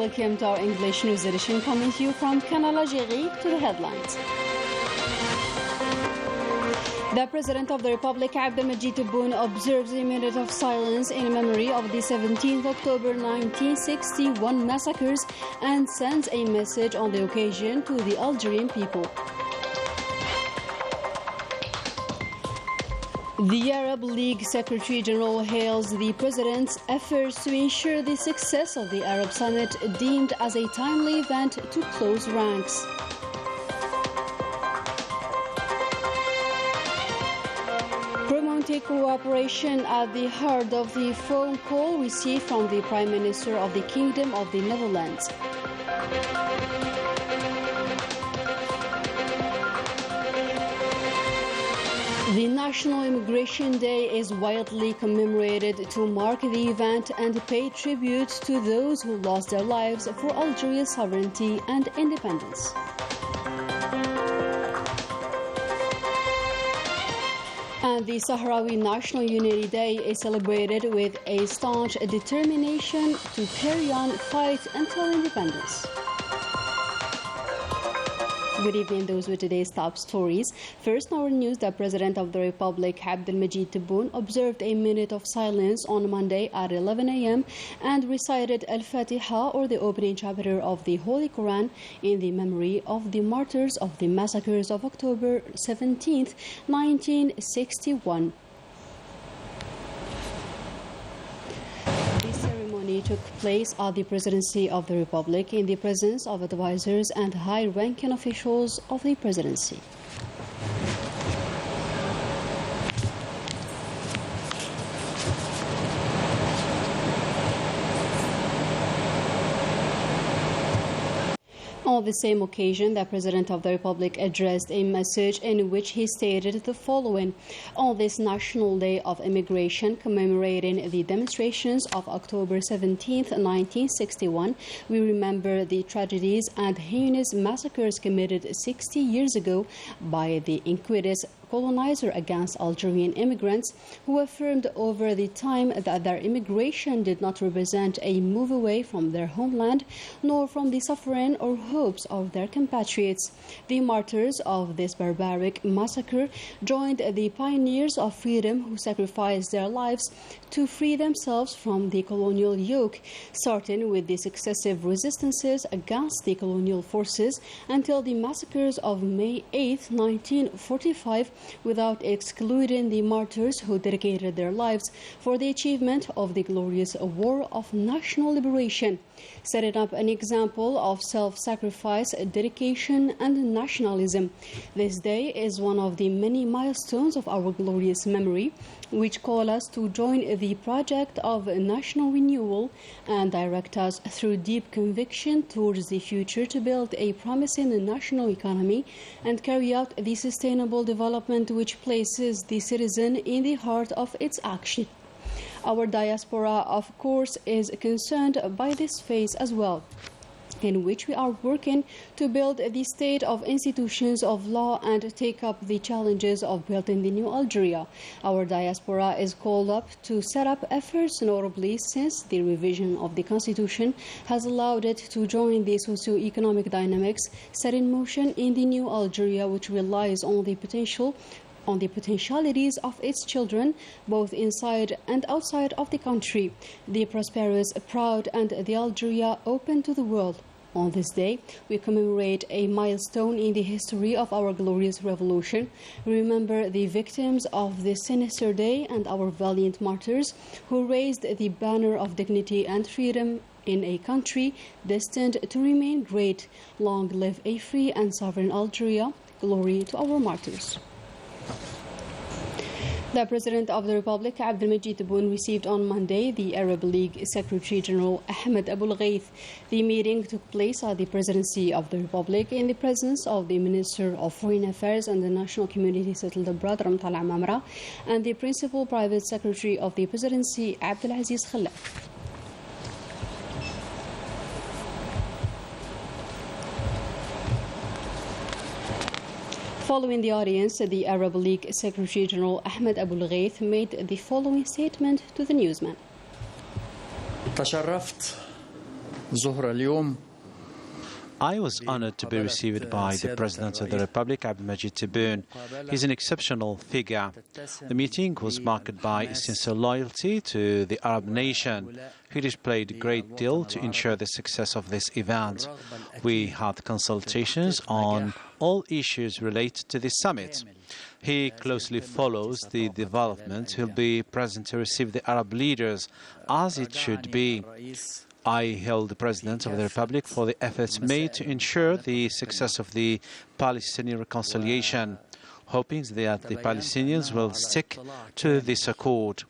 Welcome to our English news edition, coming to you from Canal, Algérie. To the headlines. The President of the Republic, Abdelmajid Tebboune, observes a minute of silence in memory of the 17th October 1961 massacres and sends a message on the occasion to the Algerian people. The Arab League Secretary General hails the President's efforts to ensure the success of the Arab Summit, deemed as a timely event to close ranks. Promoting cooperation at the heart of the phone call received from the Prime Minister of the Kingdom of the Netherlands. The National Immigration Day is widely commemorated to mark the event and pay tribute to those who lost their lives for Algeria's sovereignty and independence. And the Sahrawi National Unity Day is celebrated with a staunch determination to carry on fight until independence. Good evening, those were today's top stories. First, in our news, the President of the Republic, Abdelmajid Tebboune, observed a minute of silence on Monday at 11 a.m. and recited Al-Fatiha, or the opening chapter of the Holy Quran, in the memory of the martyrs of the massacres of October 17, 1961. Took place at the Presidency of the Republic in the presence of advisors and high-ranking officials of the Presidency. On the same occasion, the President of the Republic addressed a message in which he stated the following: on this National Day of Immigration, commemorating the demonstrations of October 17, 1961, we remember the tragedies and heinous massacres committed 60 years ago by the iniquitous colonizer against Algerian immigrants, who affirmed over the time that their immigration did not represent a move away from their homeland, nor from the suffering or hopes of their compatriots. The martyrs of this barbaric massacre joined the pioneers of freedom who sacrificed their lives to free themselves from the colonial yoke, starting with the successive resistances against the colonial forces until the massacres of May 8, 1945, without excluding the martyrs who dedicated their lives for the achievement of the glorious war of national liberation, setting up an example of self-sacrifice, dedication, and nationalism. This day is one of the many milestones of our glorious memory, which call us to join the project of national renewal and direct us through deep conviction towards the future to build a promising national economy and carry out the sustainable development which places the citizen in the heart of its action. Our diaspora, of course, is concerned by this phase as well, in which we are working to build the state of institutions of law and take up the challenges of building the new Algeria. Our diaspora is called up to set up efforts, notably since the revision of the Constitution has allowed it to join the socio-economic dynamics set in motion in the new Algeria, which relies on the potentialities of its children, both inside and outside of the country, the prosperous, proud, and the Algeria open to the world. On this day, we commemorate a milestone in the history of our glorious revolution. We remember the victims of this sinister day and our valiant martyrs who raised the banner of dignity and freedom in a country destined to remain great. Long live a free and sovereign Algeria. Glory to our martyrs. The President of the Republic, Abdelmajid Tebboune, received on Monday the Arab League Secretary General Ahmed Abul Ghaith. The meeting took place at the Presidency of the Republic in the presence of the Minister of Foreign Affairs and the National Community Settled Abroad, Ramtal Amamra, and the Principal Private Secretary of the Presidency, Abdelaziz Khalaf. Following the audience, the Arab League Secretary General Ahmed Abul Ghaith made the following statement to the newsman. تشرفت I was honored to be received by the President of the Republic, Abdelmajid Tebboune. He's an exceptional figure. The meeting was marked by sincere loyalty to the Arab nation. He displayed a great deal to ensure the success of this event. We had consultations on all issues related to this summit. He closely follows the development. He'll be present to receive the Arab leaders, as it should be. I hailed the President of the Republic for the efforts made to ensure the success of the Palestinian reconciliation, hoping that the Palestinians will stick to this accord.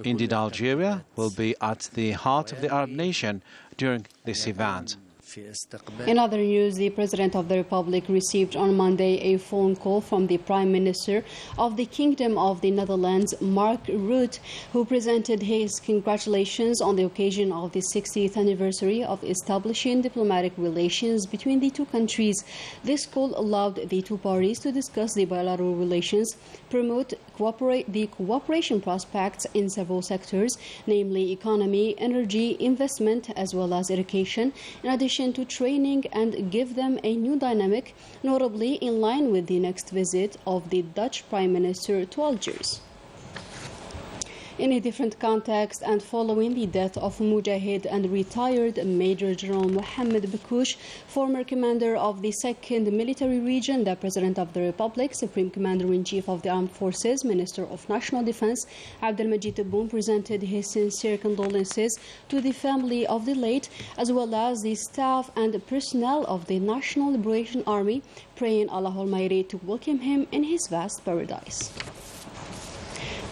Indeed, Algeria will be at the heart of the Arab nation during this event. In other news, the President of the Republic received on Monday a phone call from the Prime Minister of the Kingdom of the Netherlands, Mark Rutte, who presented his congratulations on the occasion of the 60th anniversary of establishing diplomatic relations between the two countries. This call allowed the two parties to discuss the bilateral relations, promote the cooperation prospects in several sectors, namely economy, energy, investment, as well as education, in addition to training, and give them a new dynamic, notably in line with the next visit of the Dutch Prime Minister to Algiers. In a different context, and following the death of Mujahid and retired Major General Mohammed Bakoush, former commander of the 2nd Military Region, the President of the Republic, Supreme Commander-in-Chief of the Armed Forces, Minister of National Defense, Abdelmajid Tebboune presented his sincere condolences to the family of the late, as well as the staff and personnel of the National Liberation Army, praying Allah Almighty to welcome him in his vast paradise.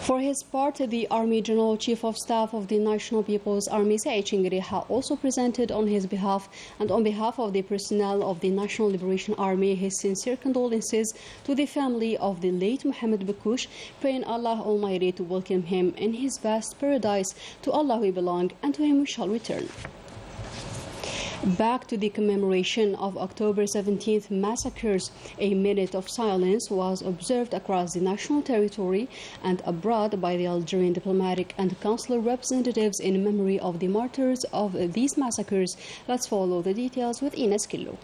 For his part, the Army General Chief of Staff of the National People's Army, Saïd Chingriha, also presented on his behalf and on behalf of the personnel of the National Liberation Army his sincere condolences to the family of the late Mohammed Bakoush, praying Allah Almighty to welcome him in his vast paradise. To Allah we belong, and to him we shall return. Back to the commemoration of October 17th massacres, a minute of silence was observed across the national territory and abroad by the Algerian diplomatic and consular representatives in memory of the martyrs of these massacres. Let's follow the details with Ines Killo.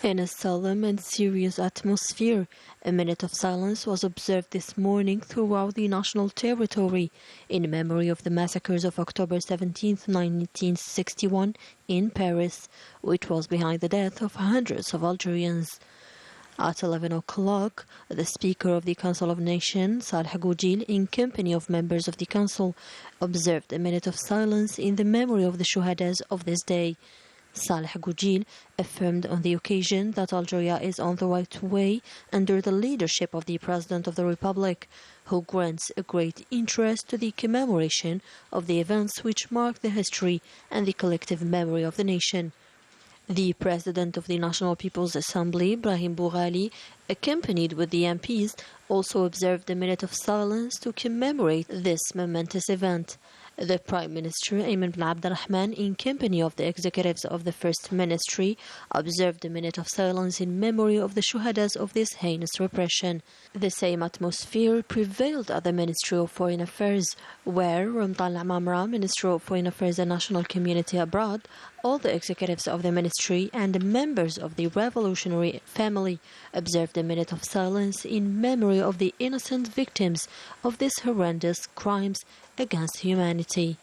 In a solemn and serious atmosphere, a minute of silence was observed this morning throughout the national territory in memory of the massacres of October 17, 1961 in Paris, which was behind the death of hundreds of Algerians. At 11 o'clock, the Speaker of the Council of Nations, Saleh Goujil, in company of members of the Council, observed a minute of silence in the memory of the Shuhadas of this day. Saleh Goujil affirmed on the occasion that Algeria is on the right way under the leadership of the President of the Republic, who grants a great interest to the commemoration of the events which mark the history and the collective memory of the nation. The President of the National People's Assembly, Brahim Boughali, accompanied with the MPs, also observed a minute of silence to commemorate this momentous event. The Prime Minister, Ayman bin Abdelrahman, in company of the executives of the First Ministry, observed a minute of silence in memory of the Shuhadas of this heinous repression. The same atmosphere prevailed at the Ministry of Foreign Affairs, where Ramtan Al-Mamra, Minister of Foreign Affairs and National Community Abroad, all the executives of the ministry and members of the revolutionary family observed a minute of silence in memory of the innocent victims of these horrendous crimes against humanity.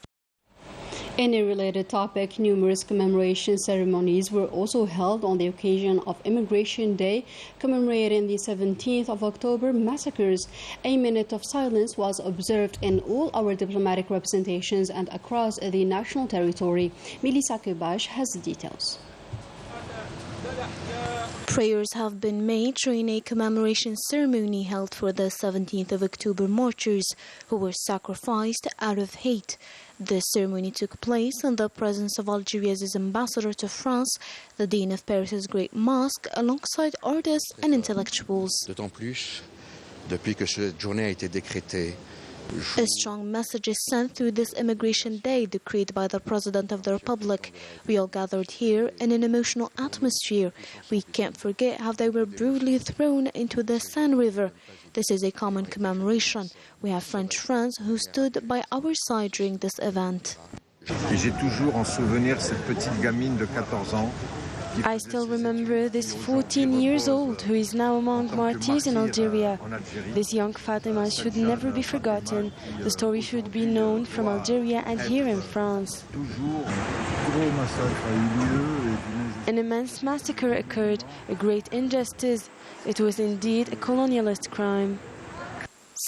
In a related topic, numerous commemoration ceremonies were also held on the occasion of Immigration Day, commemorating the 17th of October massacres. A minute of silence was observed in all our diplomatic representations and across the national territory. Melissa Kebash has the details. Prayers have been made during a commemoration ceremony held for the 17th of October martyrs who were sacrificed out of hate. The ceremony took place in the presence of Algeria's ambassador to France, the Dean of Paris's Great Mosque, alongside artists and intellectuals. D'autant plus, depuis que cette journée a été décrétée. A strong message is sent through this Immigration Day decreed by the President of the Republic. We all gathered here in an emotional atmosphere. We can't forget how they were brutally thrown into the Seine River. This is a common commemoration. We have French friends who stood by our side during this event. Et j'ai toujours en souvenir cette petite gamine de 14 ans. I still remember this 14 years old who is now among martyrs in Algeria. This young Fatima should never be forgotten. The story should be known from Algeria and here in France. An immense massacre occurred, a great injustice. It was indeed a colonialist crime.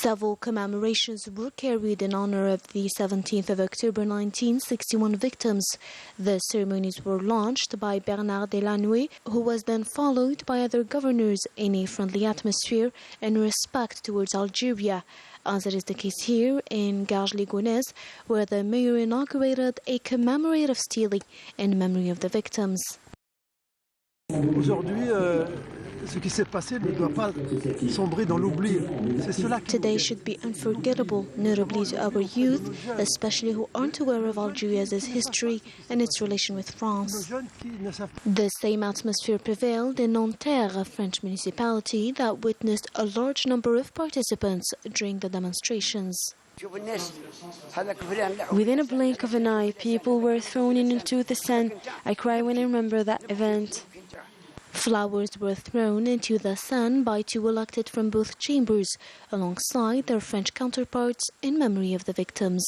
Several commemorations were carried in honor of the 17th of October 1961 victims. The ceremonies were launched by Bernard Delanoë, who was then followed by other governors in a friendly atmosphere and respect towards Algeria, as it is the case here in Garges-les-Gonesse, where the mayor inaugurated a commemorative stele in memory of the victims. Ce qui s'est passé ne doit pas sombrer dans l'oubli. C'est cela qui Today should be unforgettable, notably to our youth, especially who aren't aware of Algeria's history and its relation with France. The same atmosphere prevailed in Nanterre, a French municipality that witnessed a large number of participants during the demonstrations. Within a blink of an eye, people were thrown into the Seine. I cry when I remember that event. Flowers were thrown into the Seine by two elected from both chambers, alongside their French counterparts in memory of the victims.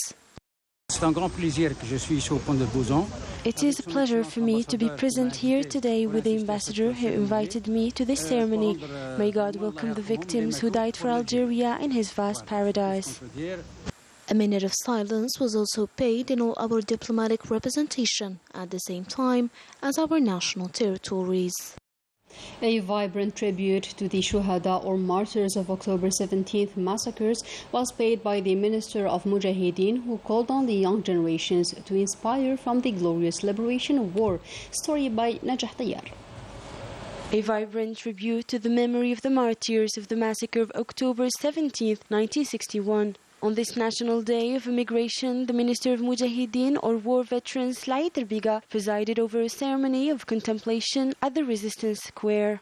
It is a pleasure for me to be present here today with the ambassador who invited me to this ceremony. May God welcome the victims who died for Algeria in his vast paradise. A minute of silence was also paid in all our diplomatic representation at the same time as our national territories. A vibrant tribute to the Shuhada or martyrs of October 17th massacres was paid by the Minister of Mujahideen, who called on the young generations to inspire from the glorious liberation war. Story by Najah Tayyar. A vibrant tribute to the memory of the martyrs of the massacre of October 17th, 1961. On this National Day of Immigration, the Minister of Mujahideen or War Veterans Laider Biga presided over a ceremony of contemplation at the Resistance Square.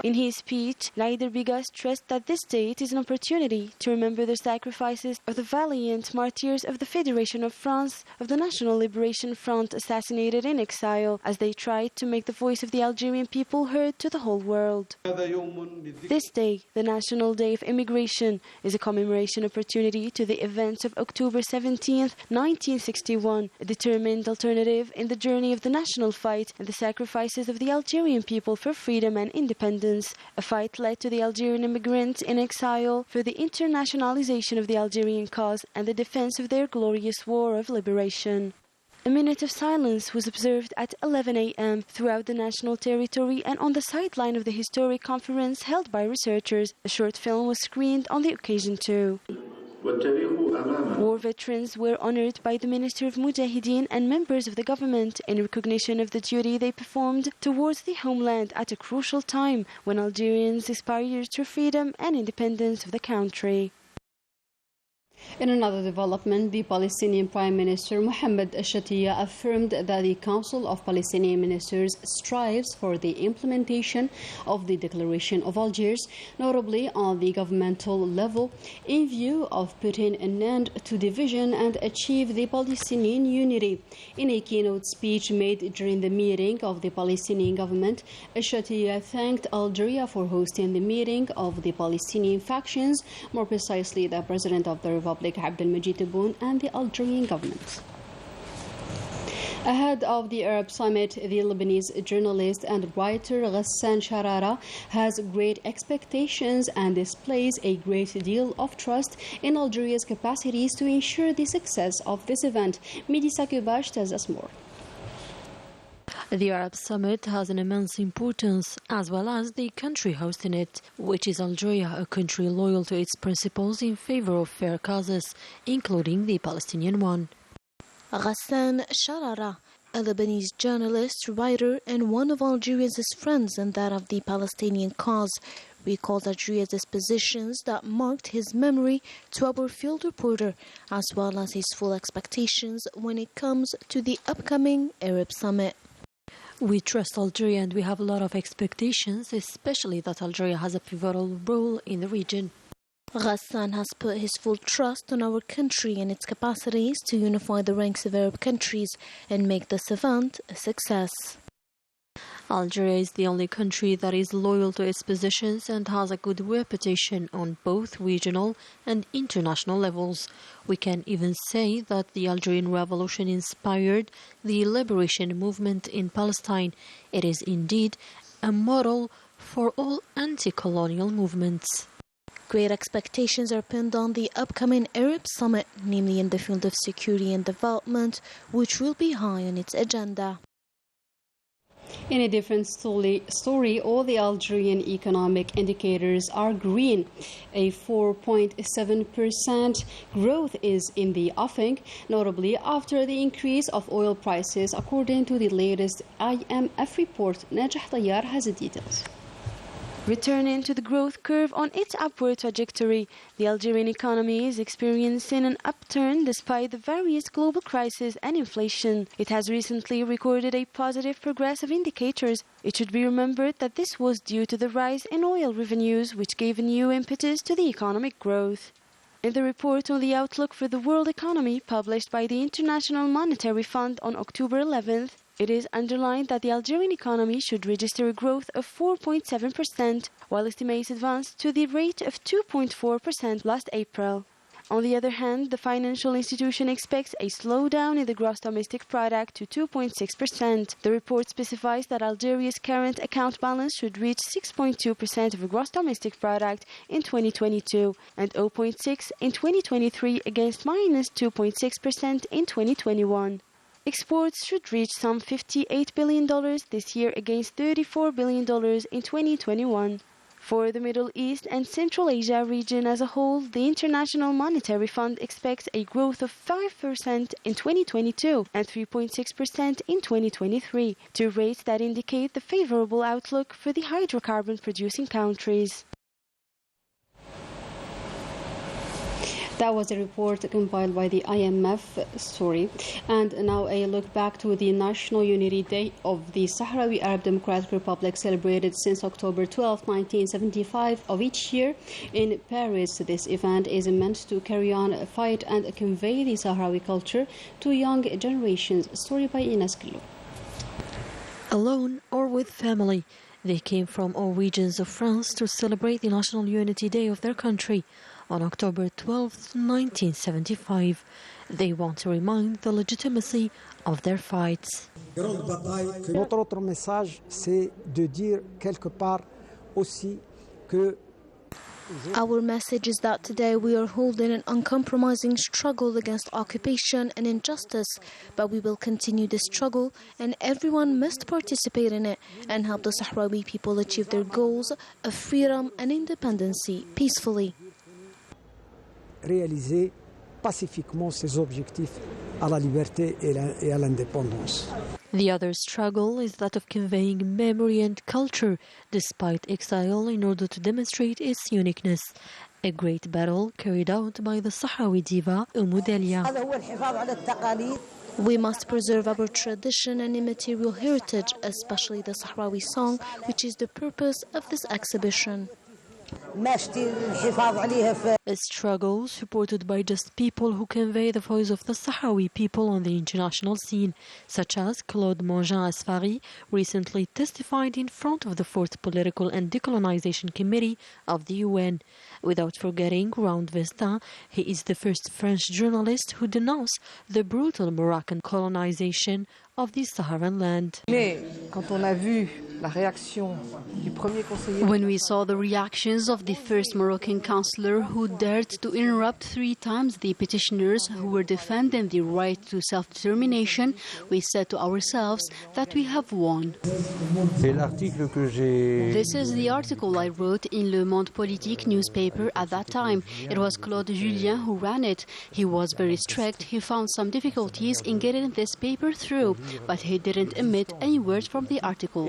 In his speech, Laider Biga stressed that this date is an opportunity to remember the sacrifices of the valiant martyrs of the Federation of France, of the National Liberation Front assassinated in exile, as they tried to make the voice of the Algerian people heard to the whole world. This day, the National Day of Immigration, is a commemoration opportunity to the events of October 17, 1961, a determined alternative in the journey of the national fight and the sacrifices of the Algerian people for freedom and independence. A fight led to the Algerian immigrants in exile for the internationalization of the Algerian cause and the defense of their glorious war of liberation. A minute of silence was observed at 11 a.m. throughout the national territory and on the sideline of the historic conference held by researchers. A short film was screened on the occasion too. War veterans were honored by the Minister of Mujahideen and members of the government in recognition of the duty they performed towards the homeland at a crucial time when Algerians aspired to freedom and independence of the country. In another development, the Palestinian Prime Minister Mohammed al-Shatiyya affirmed that the Council of Palestinian Ministers strives for the implementation of the Declaration of Algiers, notably on the governmental level, in view of putting an end to division and achieve the Palestinian unity. In a keynote speech made during the meeting of the Palestinian government, al-Shatiyya thanked Algeria for hosting the meeting of the Palestinian factions, more precisely the President of the Republic Abdelmajid Tebboune and the Algerian government. Ahead of the Arab Summit, the Lebanese journalist and writer Ghassan Sharara has great expectations and displays a great deal of trust in Algeria's capacities to ensure the success of this event. Midi Sakubash tells us more. The Arab Summit has an immense importance, as well as the country hosting it, which is Algeria, a country loyal to its principles in favor of fair causes, including the Palestinian one. Ghassan Sharara, a Lebanese journalist, writer, and one of Algeria's friends and that of the Palestinian cause, recalled Algeria's dispositions that marked his memory to our field reporter, as well as his full expectations when it comes to the upcoming Arab Summit. We trust Algeria and we have a lot of expectations, especially that Algeria has a pivotal role in the region. Ghassan has put his full trust on our country and its capacities to unify the ranks of Arab countries and make this event a success. Algeria is the only country that is loyal to its positions and has a good reputation on both regional and international levels. We can even say that the Algerian Revolution inspired the liberation movement in Palestine. It is indeed a model for all anti-colonial movements. Great expectations are pinned on the upcoming Arab Summit, namely in the field of security and development, which will be high on its agenda. In a different story, all the Algerian economic indicators are green. A 4.7% growth is in the offing, notably after the increase of oil prices, according to the latest IMF report. Najah Tayyar has the details. Returning to the growth curve on its upward trajectory, the Algerian economy is experiencing an upturn despite the various global crises and inflation. It has recently recorded a positive progress of indicators. It should be remembered that this was due to the rise in oil revenues, which gave a new impetus to the economic growth. In the report on the outlook for the world economy published by the International Monetary Fund on October 11th, it is underlined that the Algerian economy should register a growth of 4.7%, while estimates advanced to the rate of 2.4% last April. On the other hand, the financial institution expects a slowdown in the gross domestic product to 2.6%. The report specifies that Algeria's current account balance should reach 6.2% of the gross domestic product in 2022 and 0.6% in 2023 against minus 2.6% in 2021. Exports should reach some $58 billion this year against $34 billion in 2021. For the Middle East and Central Asia region as a whole, the International Monetary Fund expects a growth of 5% in 2022 and 3.6% in 2023, two rates that indicate the favorable outlook for the hydrocarbon-producing countries. That was a report compiled by the IMF story. And now a look back to the National Unity Day of the Sahrawi Arab Democratic Republic, celebrated since October 12, 1975 of each year in Paris. This event is meant to carry on a fight and convey the Sahrawi culture to young generations. Story by Ines Killo. Alone or with family, they came from all regions of France to celebrate the National Unity Day of their country. On October 12, 1975, they want to remind the legitimacy of their fights. Notre autre message, c'est de dire quelque part aussi que our message is that today we are holding an uncompromising struggle against occupation and injustice, but we will continue this struggle and everyone must participate in it and help the Sahrawi people achieve their goals of freedom and independence peacefully. Réaliser pacifiquement ses objectifs à la liberté et à l'indépendance. The other struggle is that of conveying memory and culture despite exile in order to demonstrate its uniqueness. A great battle carried out by the Sahrawi diva Delia. We must preserve our tradition and immaterial heritage, especially the Sahrawi song, which is the purpose of this exhibition. A struggle supported by just people who convey the voice of the Sahrawi people on the international scene, such as Claude Mangin Asfari, recently testified in front of the 4th Political and Decolonization Committee of the UN. Without forgetting Round Vestin, he is the first French journalist who denounced the brutal Moroccan colonization of the Saharan land. When we saw the reactions of the first Moroccan councillor who dared to interrupt 3 times the petitioners who were defending the right to self-determination, we said to ourselves that we have won. This is the article I wrote in Le Monde Politique newspaper at that time. It was Claude Julien who ran it. He was very strict. He found some difficulties in getting this paper through, but he didn't omit any words from the article.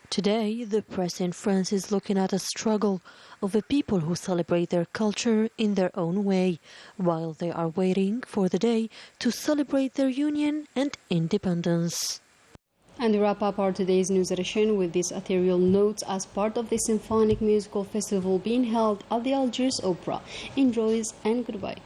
Today, the press in France is looking at a struggle of a people who celebrate their culture in their own way, while they are waiting for the day to celebrate their union and independence. And we wrap up our today's news edition with these ethereal notes as part of the symphonic musical festival being held at the Algiers Opera. Enjoy and goodbye.